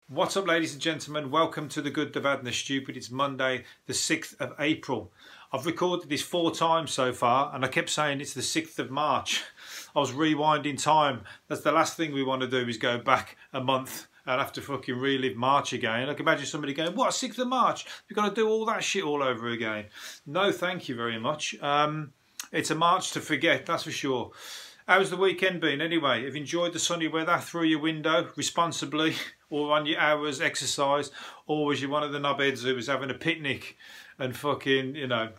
What's up, ladies and gentlemen? Welcome to The Good, The Bad and The Stupid. It's Monday the 6th of April. I've recorded this 4 times so far and I kept saying it's the 6th of March. I was rewinding time. That's the last thing we want to do, is go back a month and have to fucking relive March again. I can imagine somebody going, what, 6th of March? We've got to do all that shit all over again. No, thank you very much. It's a March to forget, that's for sure. How's the weekend been anyway? Have you enjoyed the sunny weather through your window responsibly, or on your hours exercise, or was you one of the knobheads who was having a picnic and fucking, you know,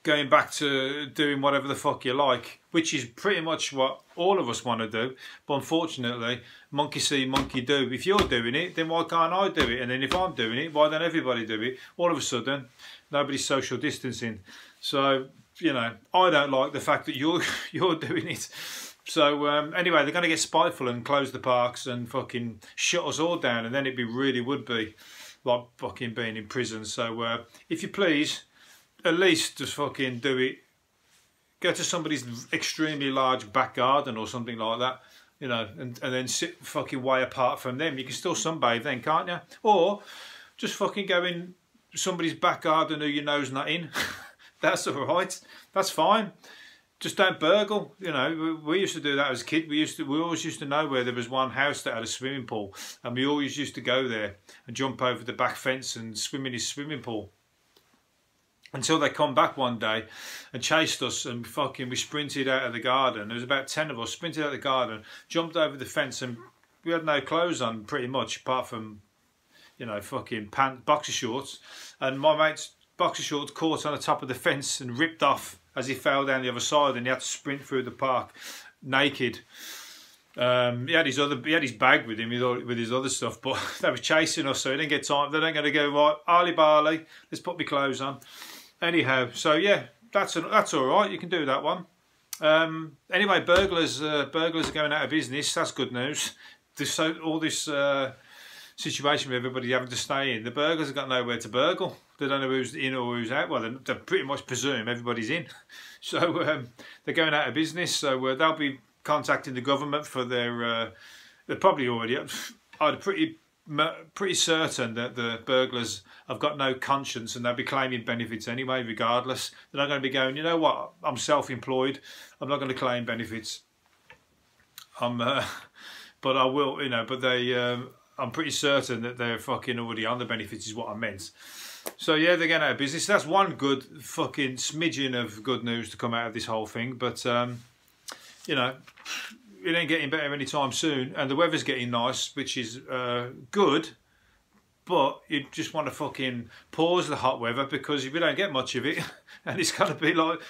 going back to doing whatever the fuck you like, which is pretty much what all of us want to do. But unfortunately, monkey see, monkey do. If you're doing it, then why can't I do it? And then if I'm doing it, why don't everybody do it? All of a sudden, nobody's social distancing. So, you know, I don't like the fact that you're doing it. So anyway, they're going to get spiteful and close the parks and fucking shut us all down, and then it really would be like fucking being in prison. So if you please, at least just fucking do it. Go to somebody's extremely large back garden or something like that, you know, and then sit fucking way apart from them. You can still sunbathe then, can't you? Or just fucking go in somebody's back garden who you know's not in. That's all right. That's fine. Just don't burgle. You know, we used to do that as a kid. We always used to know where there was one house that had a swimming pool, and we always used to go there and jump over the back fence and swim in his swimming pool. Until they come back one day and chased us, and fucking we sprinted out of the garden. There was about 10 of us, sprinted out of the garden, jumped over the fence, and we had no clothes on pretty much, apart from, you know, fucking boxer shorts. And my mate's boxer shorts caught on the top of the fence and ripped off as he fell down the other side, and he had to sprint through the park naked. He had his bag with him with his other stuff, but they were chasing us, so he didn't get time. They ain't going to go, right, Arlie Barley, let's put my clothes on. Anyhow, so yeah, that's all right. You can do that one. Anyway, burglars are going out of business. That's good news. All this situation with everybody having to stay in, the burglars have got nowhere to burgle. They don't know who's in or who's out. Well, they pretty much presume everybody's in. So they're going out of business. So they'll be contacting the government for their. They're probably already. I'm pretty certain that the burglars have got no conscience, and they'll be claiming benefits anyway, regardless. They're not going to be going, you know what? I'm self-employed. I'm not going to claim benefits. But I will, you know. But they. I'm pretty certain that they're fucking already on the benefits, is what I meant. So yeah, they're going out of business. That's one good fucking smidgen of good news to come out of this whole thing. But you know, it ain't getting better anytime soon, and the weather's getting nice, which is good. But you just want to fucking pause the hot weather, because if you don't get much of it, and it's got to be like,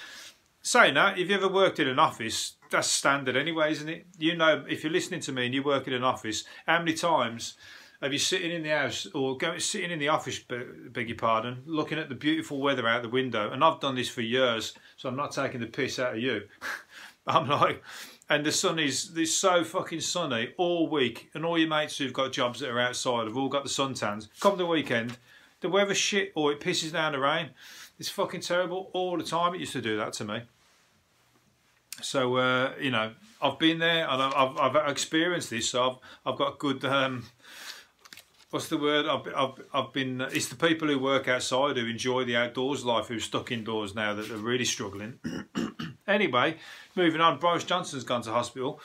saying that, if you ever worked in an office, that's standard anyway, isn't it? You know, if you're listening to me and you work in an office, how many times have you sitting in the house or sitting in the office, beg your pardon, looking at the beautiful weather out the window? And I've done this for years, so I'm not taking the piss out of you. I'm like, and the sun is so fucking sunny all week, and all your mates who've got jobs that are outside have all got the suntans. Come the weekend, the weather's shit or it pisses down the rain. It's fucking terrible all the time. It used to do that to me. So you know, I've been there and I've experienced this. So I've got good. What's the word? I've been. It's the people who work outside who enjoy the outdoors life, who're stuck indoors now, that are really struggling. Anyway, moving on. Boris Johnson's gone to hospital.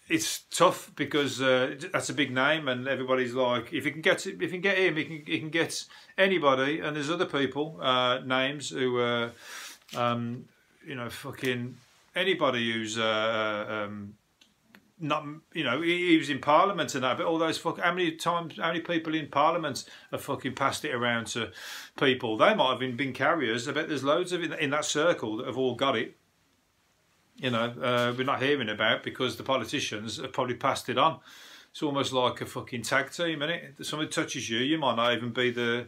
It's tough because that's a big name, and everybody's like, if you can get him, he can get anybody. And there's other people, names who, you know, fucking anybody who's not, you know, he was in Parliament and that. But all those how many people in Parliament have fucking passed it around to people? They might have been carriers. I bet there's loads of it in that circle that have all got it. You know, we're not hearing about, because the politicians have probably passed it on. It's almost like a fucking tag team, isn't it? If somebody touches you, you might not even be the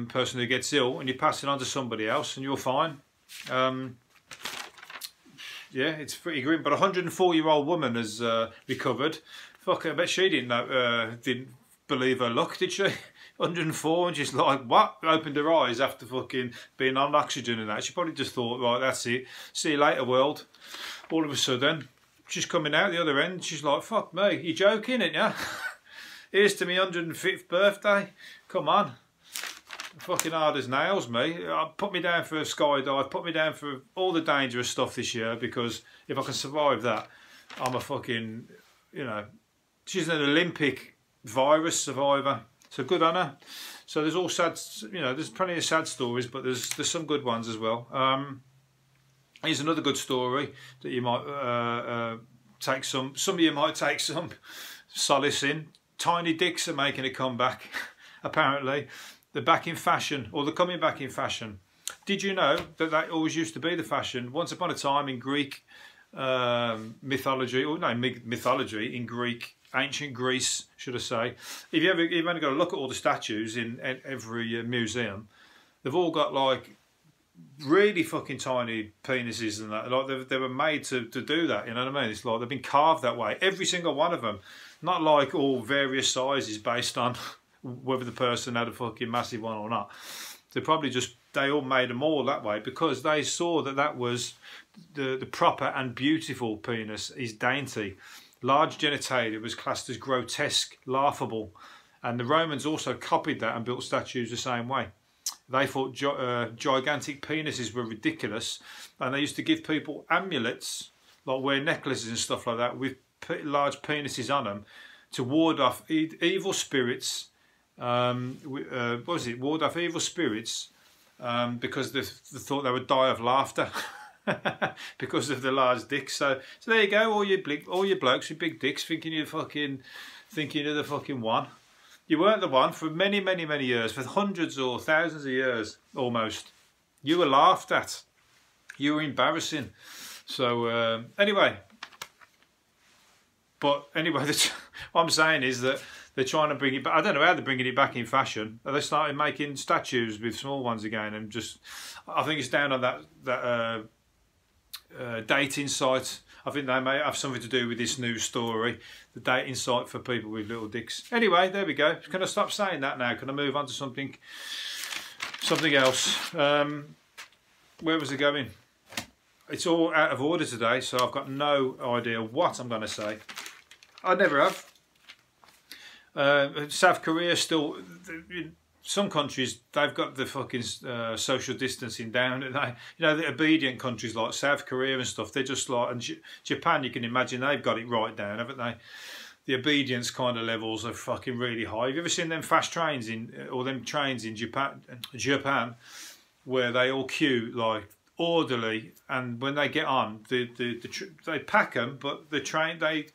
person who gets ill, and you pass it on to somebody else, and you're fine. Yeah, it's pretty grim. But a 104-year-old woman has recovered. Fuck, I bet she didn't believe her luck, did she? 104, and she's like, what? Opened her eyes after fucking being on oxygen and that. She probably just thought, right, that's it. See you later, world. All of a sudden, she's coming out the other end. She's like, fuck me, you joking, ain't ya? Here's to me 105th birthday. Come on. Fucking hard as nails, me. Put me down for a skydive. Put me down for all the dangerous stuff this year, because if I can survive that, I'm a fucking, you know, she's an Olympic virus survivor. So good on her. So there's all sad, you know, there's plenty of sad stories, but there's some good ones as well. Here's another good story that you might take some of you might take some solace in. Tiny dicks are making a comeback, apparently. They're back in fashion, or they're coming back in fashion. Did you know that that always used to be the fashion? Once upon a time in Greek mythology, or no, mythology in Greek, ancient Greece, should I say. If you've only got to look at all the statues in every museum, they've all got like really fucking tiny penises and that. Like they were made to do that, you know what I mean? It's like they've been carved that way, every single one of them. Not like all various sizes based on whether the person had a fucking massive one or not. They all made them all that way because they saw that that was the proper and beautiful penis is dainty. Large genitalia was classed as grotesque, laughable, and the Romans also copied that and built statues the same way. They thought gigantic penises were ridiculous, and they used to give people amulets, like wear necklaces and stuff like that, with large penises on them to ward off evil spirits. What was it? Ward off evil spirits because they thought they would die of laughter because of the large dicks. So there you go, all you blokes with big dicks thinking you're the fucking one. You weren't the one for many, many, many years, for hundreds or thousands of years almost. You were laughed at. You were embarrassing. So anyway. But anyway, what I'm saying is that they're trying to bring it back. I don't know how they're bringing it back in fashion. They started making statues with small ones again, and I think it's down on that dating site. I think they may have something to do with this news story, the dating site for people with little dicks. Anyway, there we go. Can I stop saying that now? Can I move on to something else? Where was it going? It's all out of order today, so I've got no idea what I'm going to say. I never have. South Korea still, some countries, they've got the fucking social distancing down. You know, the obedient countries like South Korea and stuff, they're just like, and Japan, you can imagine they've got it right down, haven't they? The obedience kind of levels are fucking really high. Have you ever seen them fast trains or them trains in Japan, where they all queue like orderly, and when they get on, they pack them, but the train they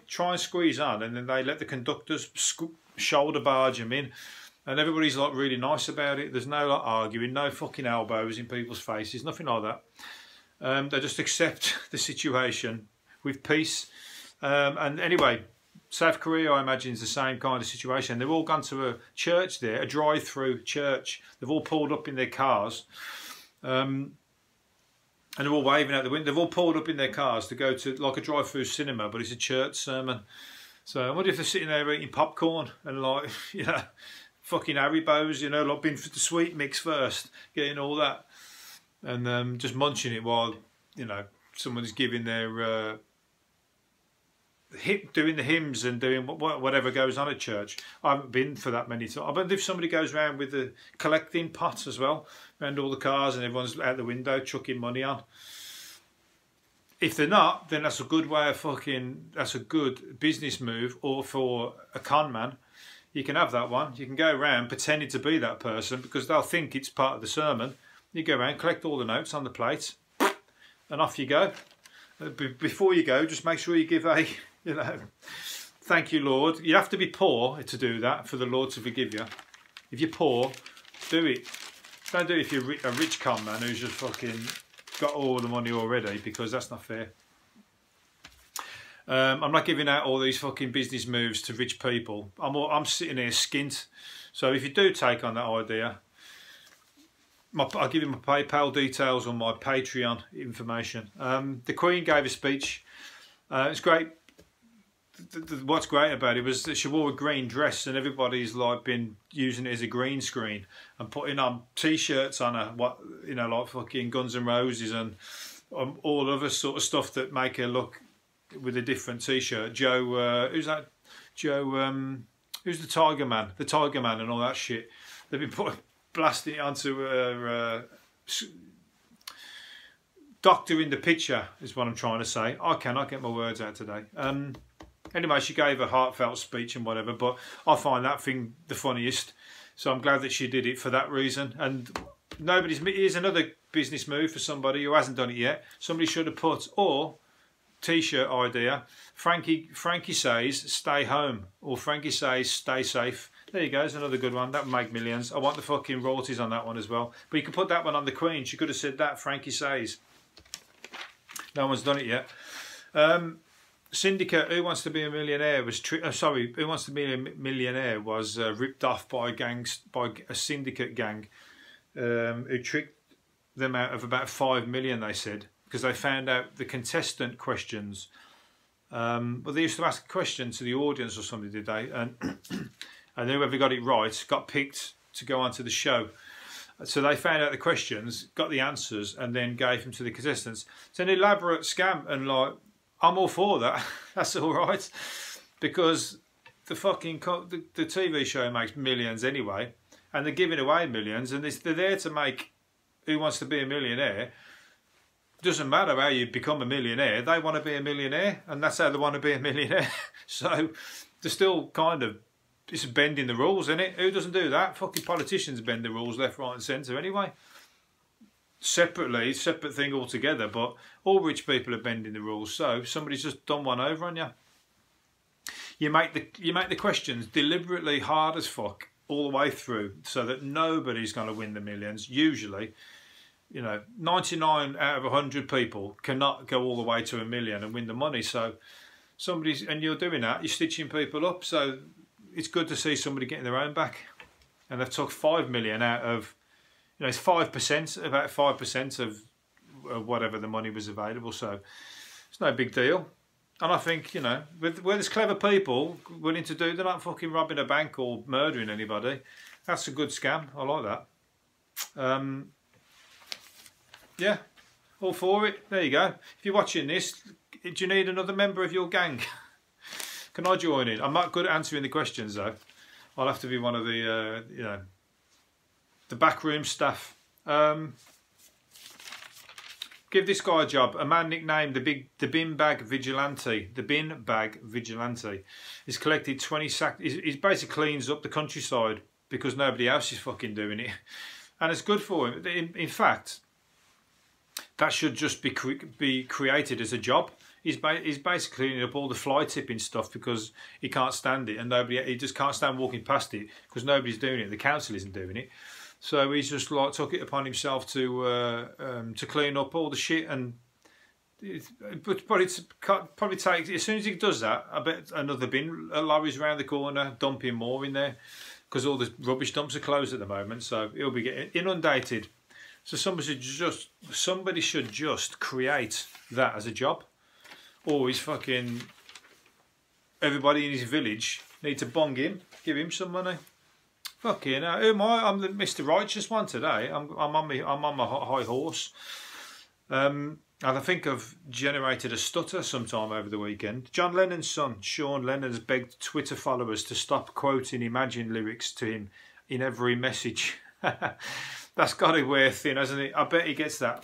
try and squeeze on, and then they let the conductors shoulder barge them in, and everybody's like really nice about it. There's no like arguing, no fucking elbows in people's faces, nothing like that. They just accept the situation with peace. And anyway, South Korea, I imagine, is the same kind of situation. They've all gone to a church there, a drive-through church. They've all pulled up in their cars. And they're all waving out the window. They've all pulled up in their cars to go to like a drive-through cinema, but it's a church sermon. So I wonder if they're sitting there eating popcorn and like, you know, fucking Haribos, you know, like being for the sweet mix first, getting all that, and just munching it while, you know, someone's giving their doing the hymns and doing whatever goes on at church. I haven't been for that many times. I bet if somebody goes around with the collecting pots as well, around all the cars, and everyone's out the window chucking money on. If they're not, then that's a good way of that's a good business move, or for a con man. You can have that one. You can go around pretending to be that person because they'll think it's part of the sermon. You go around, collect all the notes on the plate, and off you go. Before you go, just make sure you give a, you know, thank you, Lord. You have to be poor to do that for the Lord to forgive you. If you're poor, do it. Don't do it if you're a rich con man who's just fucking got all the money already, because that's not fair. I'm not giving out all these fucking business moves to rich people. I'm sitting here skint. So if you do take on that idea, I'll give you my PayPal details or my Patreon information. The Queen gave a speech. It's great. What's great about it was that she wore a green dress, and everybody's like been using it as a green screen and putting on t-shirts on her, what, you know, like fucking Guns N' Roses and all other sort of stuff that make her look with a different t-shirt. Joe, who's that? Joe, who's the Tiger Man? The Tiger Man and all that shit. They've been blasting it onto her doctor in the picture, is what I'm trying to say. I cannot get my words out today. Anyway, she gave a heartfelt speech and whatever, but I find that thing the funniest. So I'm glad that she did it for that reason. And here's another business move for somebody who hasn't done it yet. Somebody should have put, or t-shirt idea, Frankie says stay home, or Frankie says stay safe. There you go, there's another good one. That would make millions. I want the fucking royalties on that one as well. But you could put that one on the Queen. She could have said that, Frankie says. No one's done it yet. Syndicate, Who Wants to Be a Millionaire was Who Wants to Be a Millionaire was ripped off by a syndicate gang who tricked them out of about 5 million, they said, because they found out the contestant questions. Well, they used to ask a question to the audience or something, did they? And whoever got it right got picked to go onto the show. So they found out the questions, got the answers, and then gave them to the contestants. It's an elaborate scam, and like, I'm all for that. That's all right, because the fucking the TV show makes millions anyway, and they're giving away millions, and they're there to make Who Wants to Be a Millionaire. Doesn't matter how you become a millionaire, they want to be a millionaire, and that's how they want to be a millionaire. So they're still kind of, it's bending the rules, isn't it? Who doesn't do that? Fucking politicians bend the rules left, right and centre anyway. Separately, separate thing altogether, but all rich people are bending the rules, so somebody's just done one over on you. You make the questions deliberately hard as fuck all the way through, so that nobody's going to win the millions. Usually, 99 out of 100 people cannot go all the way to a million and win the money. So and you're doing that, you're stitching people up. So it's good to see somebody getting their own back. And they've took 5 million out of, it's 5%, about 5% of whatever the money was available. So it's no big deal. And I think, where there's clever people willing to do, they're not fucking robbing a bank or murdering anybody. That's a good scam. I like that. Yeah, all for it. There you go. If you're watching this, do you need another member of your gang? Can I join in? I'm not good at answering the questions though. I'll have to be one of the, the backroom staff. Give this guy a job. A man nicknamed the Bin Bag Vigilante. The Bin Bag Vigilante. He's collected 20 sacks. He basically cleans up the countryside because nobody else is fucking doing it, and it's good for him. In fact, that should just be created as a job. He's basically cleaning up all the fly tipping stuff because he can't stand it, and he just can't stand walking past it because nobody's doing it. The council isn't doing it, so he's just like took it upon himself to clean up all the shit. And probably takes, as soon as he does that, I bet another bin lorry's around the corner dumping more in there because all the rubbish dumps are closed at the moment, so he'll be getting inundated. So somebody should just create that as a job. Or he's fucking, everybody in his village need to bong him, give him some money. Fucking, who am I? I'm the Mr. Righteous one today. I'm on my high horse. And I think I've generated a stutter sometime over the weekend. John Lennon's son, Sean Lennon, has begged Twitter followers to stop quoting Imagine lyrics to him in every message. That's got to wear thin, hasn't it? I bet he gets that.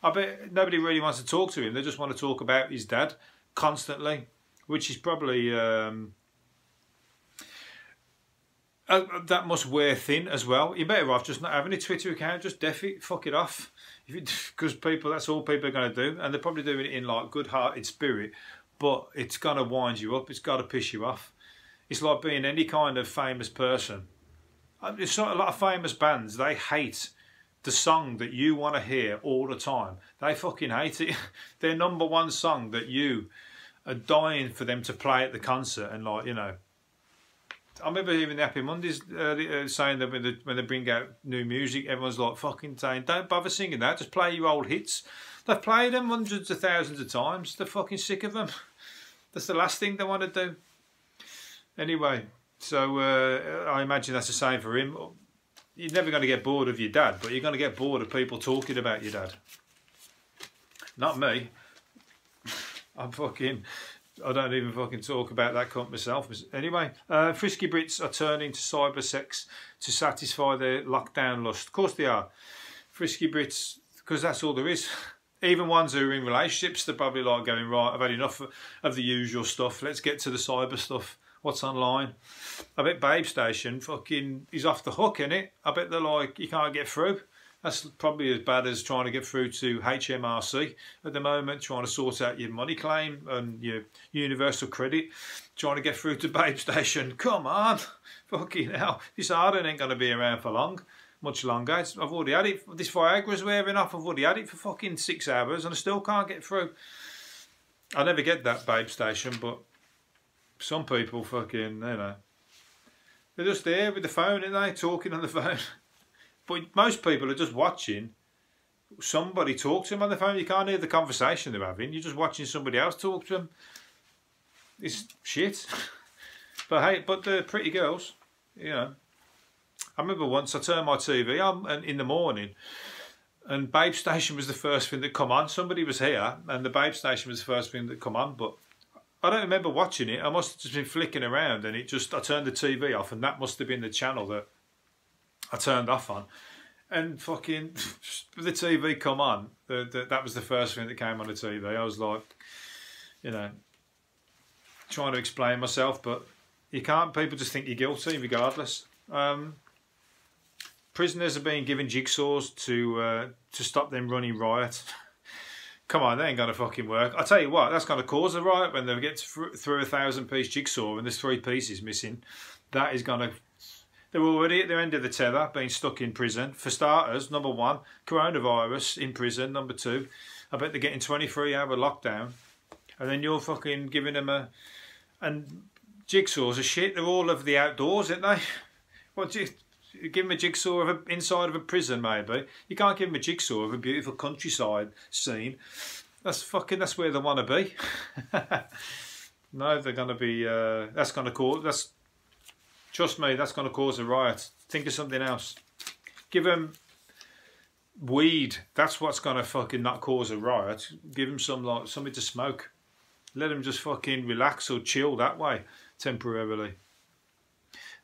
I bet nobody really wants to talk to him. They just want to talk about his dad constantly, which is probably that must wear thin as well. You're better off just not having a Twitter account. Just fuck it off, because that's all people are going to do, and they're probably doing it in like good-hearted spirit. But it's going to wind you up. It's got to piss you off. It's like being any kind of famous person. There's a lot of famous bands. They hate the song that you want to hear all the time. They fucking hate it. Their #1 song that you are dying for them to play at the concert, and like, I remember even the Happy Mondays saying that when they bring out new music, everyone's like fucking saying, don't bother singing that, just play your old hits. They've played them hundreds of thousands of times. They're fucking sick of them. That's the last thing they want to do. Anyway, so I imagine that's the same for him. You're never going to get bored of your dad, but you're going to get bored of people talking about your dad. Not me. I don't even fucking talk about that cunt myself. Anyway, frisky Brits are turning to cyber sex to satisfy their lockdown lust. Of course they are. Frisky Brits, because that's all there is. Even ones who are in relationships, they're probably like going, right, I've had enough of the usual stuff. Let's get to the cyber stuff. What's online? I bet Babe Station fucking is off the hook, innit? I bet they're like, you can't get through. That's probably as bad as trying to get through to HMRC at the moment, trying to sort out your money claim and your universal credit, trying to get through to Babe Station. Come on, fucking hell. This harden ain't going to be around for much longer. I've already had it. This Viagra's wearing off. I've already had it for fucking 6 hours and I still can't get through. I never get that Babe Station, but some people fucking, you know, they're just there with the phone, aren't they, talking on the phone. But most people are just watching somebody talk to them on the phone. You can't hear the conversation they're having. You're just watching somebody else talk to them. It's shit. But hey, but the pretty girls, you know. I remember once I turned my TV on in the morning and Babe Station was the first thing that come on. Somebody was here and the Babe Station was the first thing that come on. But I don't remember watching it. I must have just been flicking around and I turned the TV off and that must have been the channel that I turned off on, and fucking the TV come on. That was the first thing that came on the TV. I was like, you know, trying to explain myself, but you can't. People just think you're guilty regardless. Prisoners are being given jigsaws to stop them running riot. Come on, they ain't gonna fucking work. I tell you what, that's gonna cause a riot when they get through a 1,000-piece jigsaw and there's 3 pieces missing. That is gonna. They're already at the end of the tether, being stuck in prison. For starters, number 1, coronavirus in prison. Number 2, I bet they're getting 23-hour lockdown. And then you're fucking giving them a... And jigsaws are shit. They're all over the outdoors, aren't they? What, you give them a jigsaw inside of a prison, maybe. You can't give them a jigsaw of a beautiful countryside scene. That's where they want to be. No, they're going to be... that's going to cause... Trust me, that's going to cause a riot. Think of something else. Give them weed. That's what's going to fucking not cause a riot. Give them something to smoke. Let them just fucking relax or chill that way temporarily.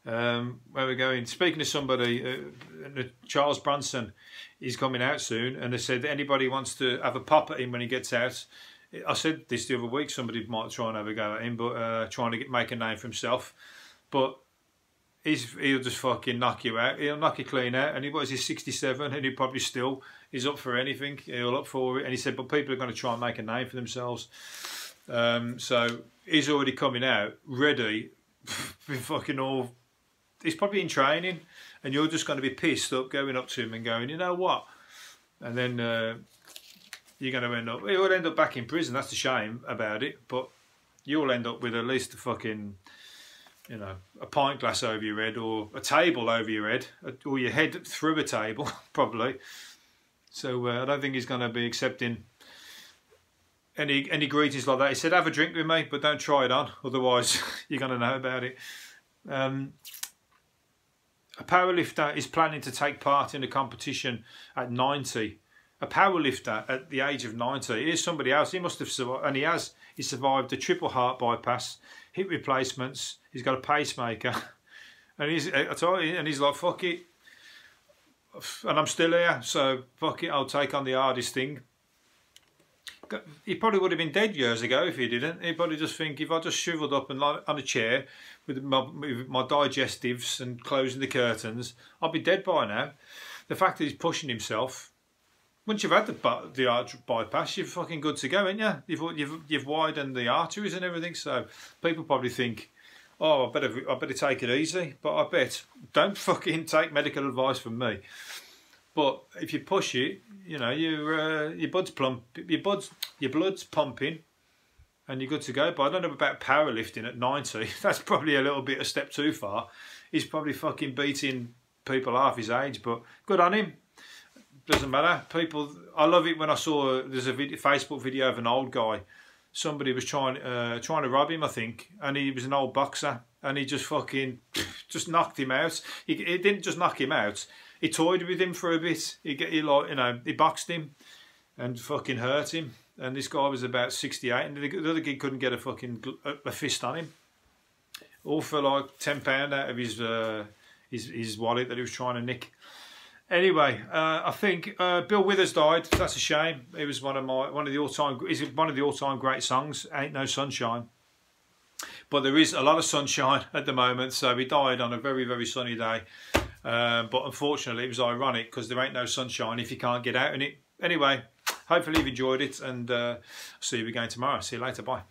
Where we're going. Speaking of somebody, Charles Bronson is coming out soon, and they said that anybody wants to have a pop at him when he gets out. I said this the other week. Somebody might try and have a go at him, but trying to make a name for himself. But he'll just fucking knock you out. He'll knock you clean out. And he's 67 and he probably still is up for anything. He'll up for it. And he said, but people are going to try and make a name for themselves. So he's already coming out, ready, fucking all... He's probably in training and you're just going to be pissed up going up to him and going, you know what? And then you're going to end up... He'll end up back in prison. That's a shame about it. But you'll end up with at least a fucking... You know, a pint glass over your head or a table over your head or your head through a table, probably. So I don't think he's going to be accepting any greetings like that. He said, have a drink with me, but don't try it on. Otherwise, you're going to know about it. A powerlifter is planning to take part in a competition at 90. A powerlifter at the age of 90. Here's somebody else. He must have survived, and he has. He survived a triple heart bypass, hip replacements. He's got a pacemaker, and he's like, fuck it, and I'm still here, so fuck it, I'll take on the hardest thing. He probably would have been dead years ago if he didn't. He'd probably just think, if I just shriveled up and on a chair with my digestives and closing the curtains, I'd be dead by now. The fact that he's pushing himself. Once you've had the artery bypass, you're fucking good to go, ain't you? You've widened the arteries and everything, so people probably think, oh, I better take it easy. But I bet, don't fucking take medical advice from me. But if you push it, you know, your blood's pumping, and you're good to go. But I don't know about powerlifting at 90. That's probably a little bit a step too far. He's probably fucking beating people half his age, but good on him. Doesn't matter. People, I love it when I saw there's a Facebook video of an old guy. Somebody was trying to rob him, I think, and he was an old boxer, and he just fucking just knocked him out. He didn't just knock him out. He toyed with him for a bit. He boxed him and fucking hurt him. and this guy was about 68, and the other kid couldn't get a fist on him. All for like £10 out of his wallet that he was trying to nick. Anyway, I think Bill Withers died. That's a shame. It was one of the all-time great songs. Ain't No Sunshine. But there is a lot of sunshine at the moment, so he died on a very, very sunny day. But unfortunately, it was ironic because there ain't no sunshine if you can't get out in it. Anyway, hopefully you've enjoyed it, and see you again tomorrow. See you later. Bye.